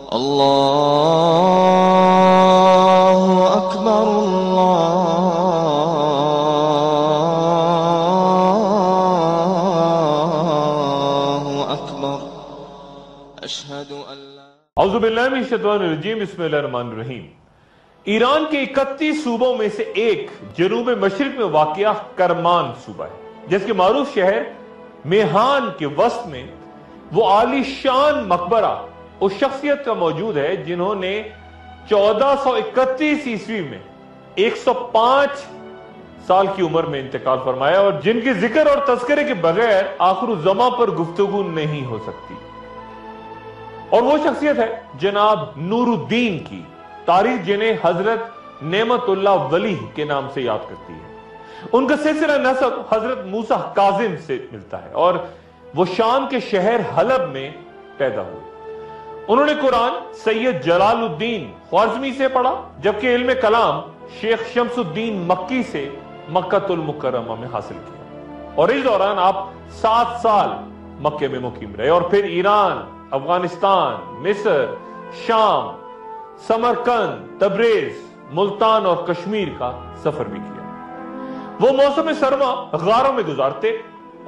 اللہ اکبر اللہ اکبر اشہد ان لا اعوذ باللہ من الشیطان الرجیم بسم اللہ الرحمن الرحیم۔ ایران کے 31 صوبوں میں سے ایک جنوب مشرق میں واقع کرمان صوبہ ہے، جس کے معروف شہر میہان کے وسط میں وہ عالی شان مقبرہ اس شخصیت کا موجود ہے جنہوں نے 1431 عیسوی میں 105 سال کی عمر میں انتقال فرمایا، اور جن کے ذکر اور تذکرے کے بغیر آخر الزماں پر گفتگو نہیں ہو سکتی، اور وہ شخصیت ہے جناب نور الدین کی، تاریخ جنہیں حضرت نعمت اللہ ولی کے نام سے یاد کرتی ہے۔ ان کا سلسلہ نسب حضرت موسیٰ کاظم سے ملتا ہے، اور وہ شام کے شہر حلب میں پیدا ہوئے۔ انہوں نے قرآن سید جلال الدین خوارزمی سے پڑھا، جبکہ علم کلام شیخ شمس الدین مکی سے مکہ المکرمہ میں حاصل کیا، اور اس دوران آپ 7 سال مکہ میں مقیم رہے، اور پھر ایران، افغانستان، مصر، شام، سمرقند، تبریز، ملتان اور کشمیر کا سفر بھی کیا۔ وہ موسم سرما غاروں میں گزارتے،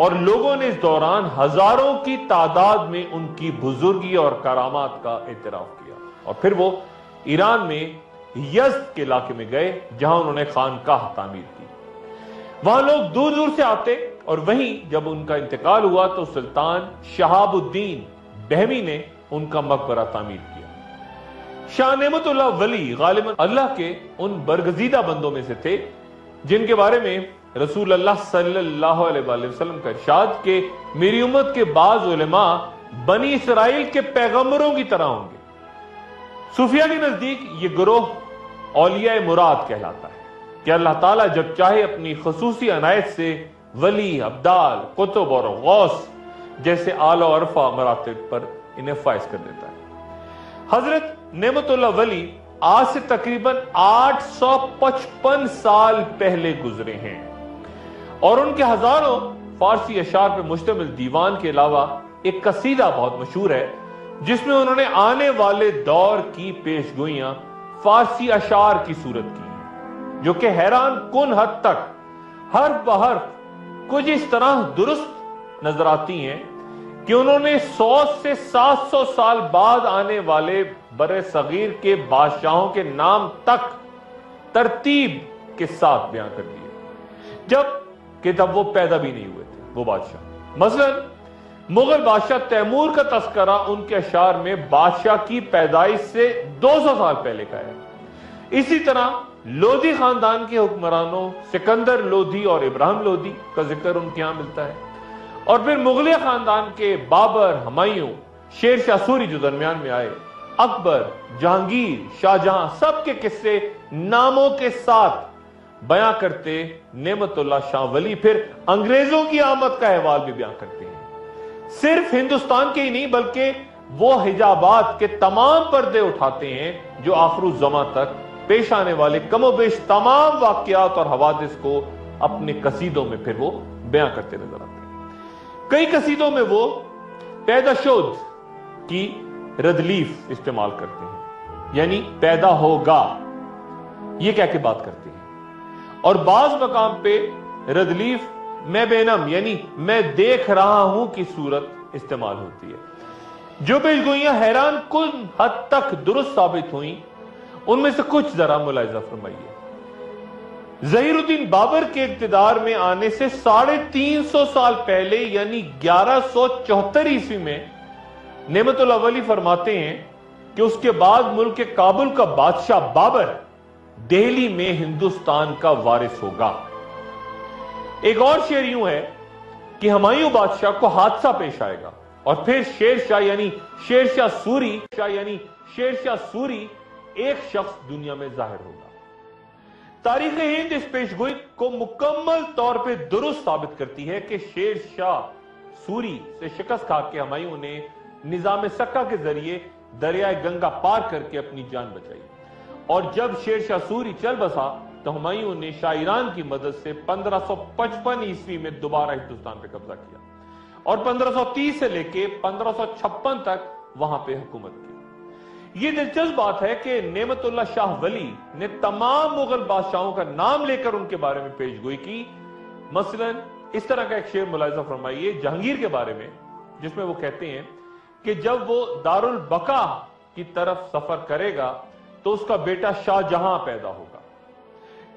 اور لوگوں نے اس دوران ہزاروں کی تعداد میں ان کی بزرگی اور کرامات کا اعتراف کیا، اور پھر وہ ایران میں یزد کے علاقے میں گئے، جہاں انہوں نے خانقاہ تعمیر کی۔ وہاں لوگ دور دور سے آتے، اور وہیں جب ان کا انتقال ہوا تو سلطان شہاب الدین بہمی نے ان کا مقبرہ تعمیر کیا۔ شاہ نعمت اللہ ولی غالباً اللہ کے ان برگزیدہ بندوں میں سے تھے جن کے بارے میں رسول اللہ صلی اللہ علیہ وآلہ وسلم کا ارشاد کہ میری امت کے بعض علماء بنی اسرائیل کے پیغمبروں کی طرح ہوں گے۔ صوفیہ کے نزدیک یہ گروہ اولیاء مراد کہلاتا ہے کہ اللہ تعالیٰ جب چاہے اپنی خصوصی عنایت سے ولی، ابدال، قطب اور غوث جیسے اعلیٰ و عرفہ مراتب پر انہیں فائز کر دیتا ہے۔ حضرت نعمت اللہ ولی آج سے تقریباً 855 سال پہلے گزرے ہیں، اور ان کے ہزاروں فارسی اشعار پر مشتمل دیوان کے علاوہ ایک قصیدہ بہت مشہور ہے جس میں انہوں نے آنے والے دور کی پیشگوئیاں فارسی اشعار کی صورت کی ہیں، جو کہ حیران کن حد تک حرف بحرف کچھ اس طرح درست نظر آتی ہیں کہ انہوں نے 100 سے 700 سال بعد آنے والے بر صغیر کے بادشاہوں کے نام تک ترتیب کے ساتھ بیان کر دیے، جب کہ تب وہ پیدا بھی نہیں ہوئے تھے وہ بادشاہ۔ مثلا مغل بادشاہ تیمور کا تذکرہ ان کے اشعار میں بادشاہ کی پیدائش سے 200 سال پہلے کا ہے۔ اسی طرح لودھی خاندان کے حکمرانوں سکندر لودھی اور ابراہیم لودھی کا ذکر ان کے ہاں ملتا ہے، اور پھر مغلیہ خاندان کے بابر، ہمایوں، شیر شاہ سوری جو درمیان میں آئے، اکبر، جہانگیر، شاہجہاں، سب کے قصے ناموں کے ساتھ بیان کرتے نعمت اللہ شاہ ولی پھر انگریزوں کی آمد کا احوال بھی بیان کرتے ہیں۔ صرف ہندوستان کے ہی نہیں بلکہ وہ حجابات کے تمام پردے اٹھاتے ہیں جو آخر الزماں تک پیش آنے والے کم و بیش تمام واقعات اور حوادث کو اپنے قصیدوں میں پھر وہ بیان کرتے نظر آتے ہیں۔ کئی قصیدوں میں وہ پیدا شد کی ردلیف استعمال کرتے ہیں، یعنی پیدا ہوگا یہ کہہ کے بات کرتے ہیں، اور بعض مقام پہ ردلیف میں بینم یعنی میں دیکھ رہا ہوں کی صورت استعمال ہوتی ہے۔ جو پیشگوئیاں حیران کن حد تک درست ثابت ہوئیں ان میں سے کچھ ذرا ملاحظہ فرمائیے۔ ظہیر الدین بابر کے اقتدار میں آنے سے 350 سال پہلے یعنی 1174 عیسوی میں نعمت اللہ ولی فرماتے ہیں کہ اس کے بعد ملک کابل کا بادشاہ بابر دہلی میں ہندوستان کا وارث ہوگا۔ ایک اور شعر یوں ہے کہ ہمایوں بادشاہ کو حادثہ پیش آئے گا، اور پھر شیر شاہ سوری ایک شخص دنیا میں ظاہر ہوگا۔ تاریخ ہند اس پیشگوئی کو مکمل طور پہ درست ثابت کرتی ہے کہ شیر شاہ سوری سے شکست کھا کے ہمایوں نے نظام سکہ کے ذریعے دریائے گنگا پار کر کے اپنی جان بچائی، اور جب شیر شاہ سوری چل بسا تو ہمایوں نے شاہ ایران کی مدد سے 1555 عیسوی میں دوبارہ ہندوستان پہ قبضہ کیا، اور 1530 سے لے کے 1556 تک وہاں پہ حکومت کی۔ یہ دلچسپ بات ہے کہ نعمت اللہ شاہ ولی نے تمام مغل بادشاہوں کا نام لے کر ان کے بارے میں پیش گوئی کی. مثلا اس طرح کا ایک شعر ملاحظہ فرمائیے جہانگیر کے بارے میں، جس میں وہ کہتے ہیں کہ جب وہ دارالبقا کی طرف سفر کرے گا تو اس کا بیٹا شاہ جہاں پیدا ہوگا.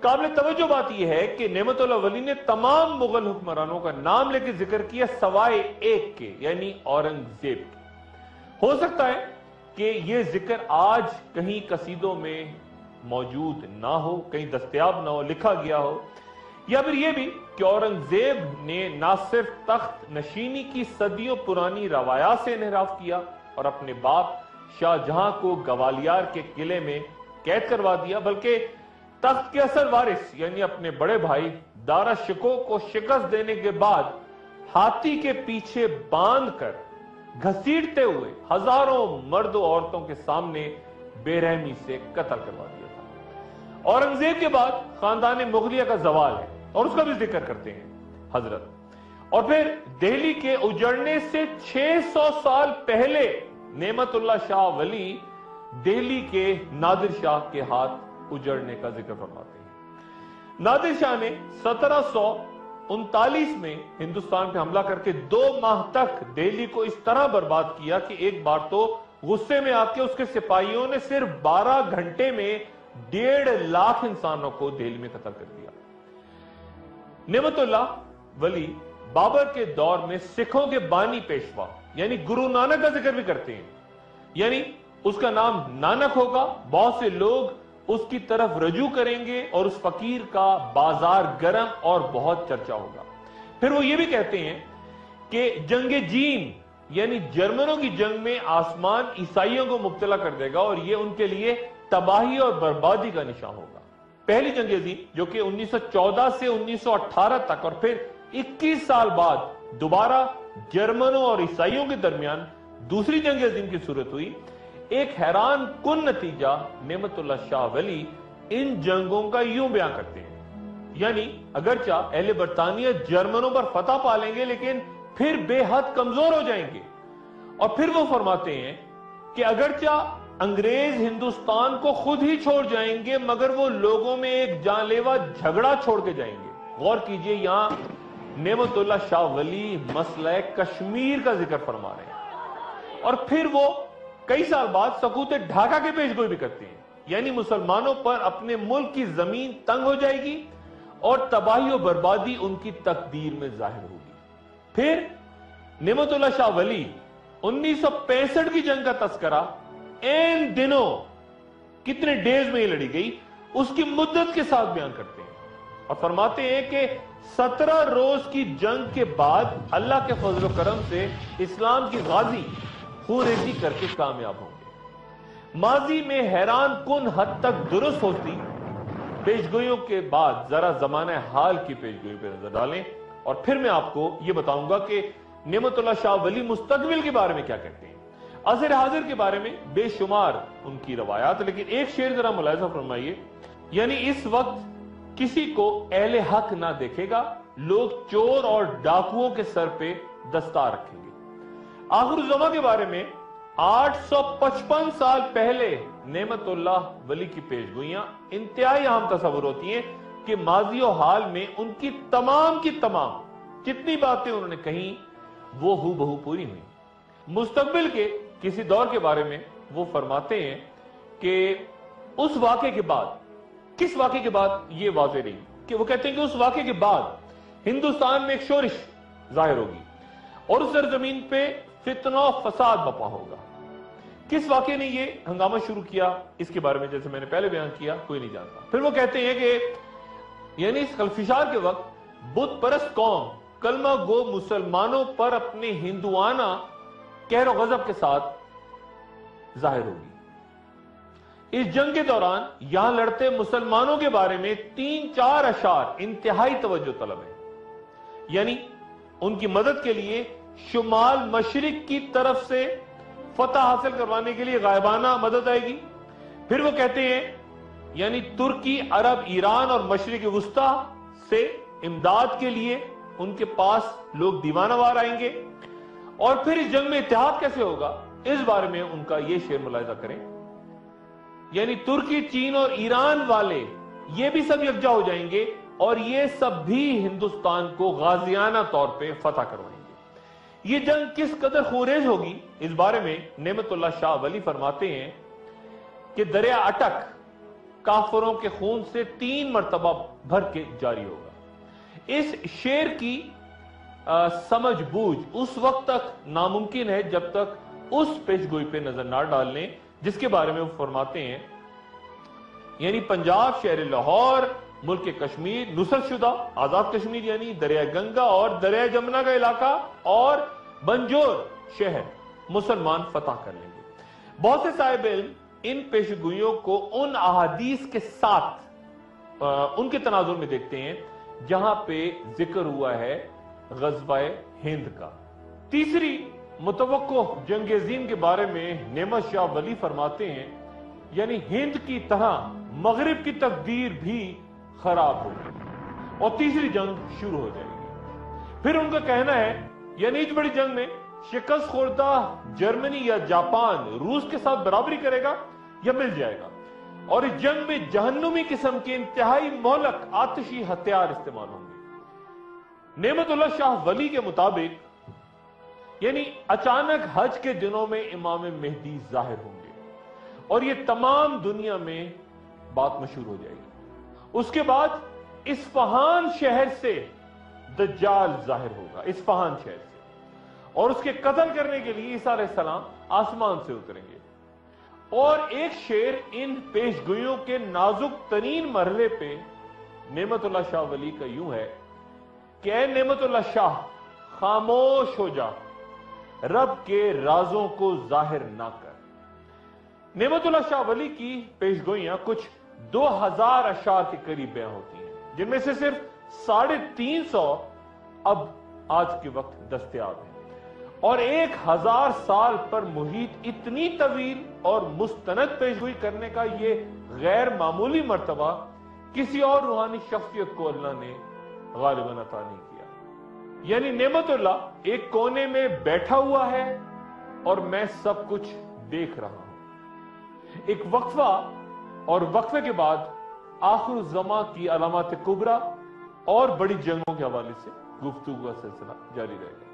قابل توجہ بات یہ ہے کہ نعمت اللہ ولی نے تمام مغل حکمرانوں کا نام لے کے ذکر کیا سوائے ایک کے، یعنی اورنگزیب کے. ہو سکتا ہے کہ یہ ذکر آج کہیں قصیدوں میں موجود نہ ہو، کہیں دستیاب نہ ہو، لکھا گیا ہو، یا پھر یہ بھی کہ اورنگزیب نے نہ صرف تخت نشینی کی صدیوں پرانی روایات سے انحراف کیا اور اپنے باپ شاہ جہاں کو گوالیار کے قلعے میں قید کروا دیا، بلکہ تخت کے اصل وارث یعنی اپنے بڑے بھائی دارا شکو کو شکست دینے کے بعد ہاتھی کے پیچھے باندھ کر گھسیٹتے ہوئے ہزاروں مرد و عورتوں کے سامنے بے رحمی سے قتل کروا دیا تھا. اورنگزیب کے بعد خاندان مغلیہ کا زوال ہے اور اس کا بھی ذکر کرتے ہیں حضرت. اور پھر دہلی کے اجڑنے سے 600 سال پہلے نعمت اللہ شاہ ولی دہلی کے نادر شاہ کے ہاتھ اجڑنے کا ذکر فرماتے ہیں. نادر شاہ نے 1739 میں ہندوستان پہ حملہ کر کے 2 ماہ تک دہلی کو اس طرح برباد کیا کہ ایک بار تو غصے میں آ کے اس کے سپاہیوں نے صرف 12 گھنٹے میں 1.5 لاکھ انسانوں کو دہلی میں قتل کر دیا. نعمت اللہ ولی بابر کے دور میں سکھوں کے بانی پیشوا یعنی گرو نانک کا ذکر بھی کرتے ہیں. یعنی اس کا نام نانک ہوگا، بہت سے لوگ اس کی طرف رجوع کریں گے اور اس فقیر کا بازار گرم اور بہت چرچا ہوگا. پھر وہ یہ بھی کہتے ہیں کہ جنگ جین یعنی جرمنوں کی جنگ میں آسمان عیسائیوں کو مبتلا کر دے گا اور یہ ان کے لیے تباہی اور بربادی کا نشان ہوگا. پہلی جنگ عظیم جو کہ 1914 سے 1918 تک اور پھر 21 سال بعد دوبارہ جرمنوں اور عیسائیوں کے درمیان دوسری جنگ عظیم کی صورت ہوئی، ایک حیران کن نتیجہ نعمت اللہ شاہ ولی ان جنگوں کا یوں بیان کرتے ہیں. یعنی اگرچہ اہل برطانیہ جرمنوں پر فتح پا لیں گے لیکن پھر بے حد کمزور ہو جائیں گے. اور پھر وہ فرماتے ہیں کہ اگرچہ انگریز ہندوستان کو خود ہی چھوڑ جائیں گے مگر وہ لوگوں میں ایک جان لیوا جھگڑا چھوڑ کے جائیں گے. غور کیجئے یہاں نعمت اللہ شاہ ولی مسئلہ کشمیر کا ذکر فرما رہے ہیں. اور پھر وہ کئی سال بعد سقوط ڈھاکہ کے پیش گوئی بھی کرتے ہیں. یعنی مسلمانوں پر اپنے ملک کی زمین تنگ ہو جائے گی اور تباہی و بربادی ان کی تقدیر میں ظاہر ہوگی. پھر نعمت اللہ شاہ ولی 1965 کی جنگ کا تذکرہ این دنوں کتنے ڈیز میں یہ لڑی گئی اس کی مدت کے ساتھ بیان کرتے ہیں اور فرماتے ہیں کہ 17 روز کی جنگ کے بعد اللہ کے فضل و کرم سے اسلام کی غازی خون ریزی کر کے کامیاب ہوں گے. ماضی میں حیران کن حد تک درست ہوتی پیشگوئیوں کے بعد ذرا زمانہ حال کی پیشگوئی پہ نظر ڈالیں اور پھر میں آپ کو یہ بتاؤں گا کہ نعمت اللہ شاہ ولی مستقبل کے بارے میں کیا کہتے ہیں. عصر حاضر کے بارے میں بے شمار ان کی روایات، لیکن ایک شعر ذرا ملاحظہ فرمائیے. یعنی اس وقت کسی کو اہل حق نہ دیکھے گا، لوگ چور اور ڈاکوؤں کے سر پہ دستار رکھیں گے. آخر الزماں کے بارے میں 855 سال پہلے نعمت اللہ ولی کی پیشگوئیاں انتہائی اہم تصور ہوتی ہیں کہ ماضی و حال میں ان کی تمام جتنی باتیں انہوں نے کہیں وہ ہو بہو پوری ہوئی. مستقبل کے کسی دور کے بارے میں وہ فرماتے ہیں کہ اس واقعے کے بعد، کس واقعے کے بعد یہ واضح رہی کہ وہ کہتے ہیں کہ اس واقعے کے بعد ہندوستان میں ایک شورش ظاہر ہوگی اور اس سرزمین پہ فتنہ و فساد بپا ہوگا. کس واقعے نے یہ ہنگامہ شروع کیا اس کے بارے میں جیسے میں نے پہلے بیان کیا کوئی نہیں جانتا. پھر وہ کہتے ہیں کہ یعنی اس خلفشار کے وقت بت پرست قوم کلمہ گو مسلمانوں پر اپنے ہندوانہ قہر و غضب کے ساتھ ظاہر ہوگی. اس جنگ کے دوران یہاں لڑتے مسلمانوں کے بارے میں 3-4 اشعار انتہائی توجہ طلب ہیں. یعنی ان کی مدد کے لیے شمال مشرق کی طرف سے فتح حاصل کروانے کے لیے غائبانہ مدد آئے گی. پھر وہ کہتے ہیں یعنی ترکی، عرب، ایران اور مشرق وسطی سے امداد کے لیے ان کے پاس لوگ دیوانہ وار آئیں گے. اور پھر اس جنگ میں اتحاد کیسے ہوگا اس بارے میں ان کا یہ شعر ملاحظہ کریں. یعنی ترکی، چین اور ایران والے یہ بھی سب یکجا ہو جائیں گے اور یہ سب بھی ہندوستان کو غازیانہ طور پہ فتح کروائیں گے۔ یہ جنگ کس قدر خونریز ہوگی، اس بارے میں نعمت اللہ شاہ ولی فرماتے ہیں کہ دریا اٹک کافروں کے خون سے 3 مرتبہ بھر کے جاری ہوگا۔ اس شعر کی سمجھ بوجھ اس وقت تک ناممکن ہے جب تک اس پیشگوئی پہ نظر نہ ڈال لیں جس کے بارے میں وہ فرماتے ہیں، یعنی پنجاب، شہر لاہور، ملک کشمیر نصرت شدہ آزاد کشمیر یعنی دریا گنگا اور دریا جمنا کا علاقہ اور بنجور شہر مسلمان فتح کر لیں گے۔ بہت سے صاحب علم ان پیشگوئیوں کو ان احادیث کے ساتھ ان کے تناظر میں دیکھتے ہیں جہاں پہ ذکر ہوا ہے غزوہ ہند کا۔ تیسری متوقع جنگ عظیم کے بارے میں نعمت شاہ ولی فرماتے ہیں، یعنی ہند کی طرح مغرب کی تقدیر بھی خراب ہوگی اور تیسری جنگ شروع ہو جائے گی۔ پھر ان کا کہنا ہے، یعنی اس بڑی جنگ میں شکست خوردہ جرمنی یا جاپان روس کے ساتھ برابری کرے گا یا مل جائے گا، اور اس جنگ میں جہنمی قسم کے انتہائی مہلک آتشی ہتھیار استعمال ہوں گے۔ نعمت اللہ شاہ ولی کے مطابق یعنی اچانک حج کے دنوں میں امام مہدی ظاہر ہوں گے اور یہ تمام دنیا میں بات مشہور ہو جائے گی۔ اس کے بعد اصفہان شہر سے دجال ظاہر ہوگا، اصفہان شہر سے، اور اس کے قتل کرنے کے لیے عیسیٰ علیہ السلام آسمان سے اتریں گے۔ اور ایک شعر ان پیشگوئیوں کے نازک ترین مرحلے پہ نعمت اللہ شاہ ولی کا یوں ہے کہ اے نعمت اللہ شاہ خاموش ہو جا، رب کے رازوں کو ظاہر نہ کر۔ نعمت اللہ شاہ ولی کی پیشگوئیاں کچھ 2000 اشعار کے قریب بیان ہوتی ہیں، جن میں سے صرف 350 اب آج کے وقت دستیاب ہیں، اور 1000 سال پر محیط اتنی طویل اور مستند پیشگوئی کرنے کا یہ غیر معمولی مرتبہ کسی اور روحانی شخصیت کو اللہ نے غالباً عطا نہیں کیا۔ یعنی نعمت اللہ ایک کونے میں بیٹھا ہوا ہے اور میں سب کچھ دیکھ رہا ہوں۔ ایک وقفہ اور وقفے کے بعد آخر الزماں کی علامات کبریٰ اور بڑی جنگوں کے حوالے سے گفتگو کا سلسلہ جاری رہے گا۔